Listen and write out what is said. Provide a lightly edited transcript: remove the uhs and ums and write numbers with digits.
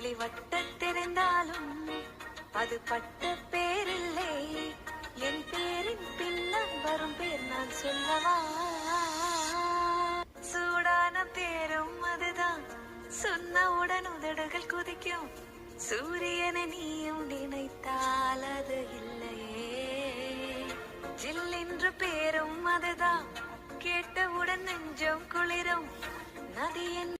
ஒளி வட்ட தெரிந்தாலும் அது பட்ட பேரில்லை. என் பேரின் பின்னம் வரும் பேர் நான் சொல்லவா? சூடான பேரும் அதுதான், சொன்னவுடன் உதடுகள் குதிக்கும். சூரியனை நீயும் நினைத்தால் அது இல்லையே. ஜில்லென்று பேரும் அதுதான், கேட்டவுடன் நெஞ்சம் குளிரும். நதியின்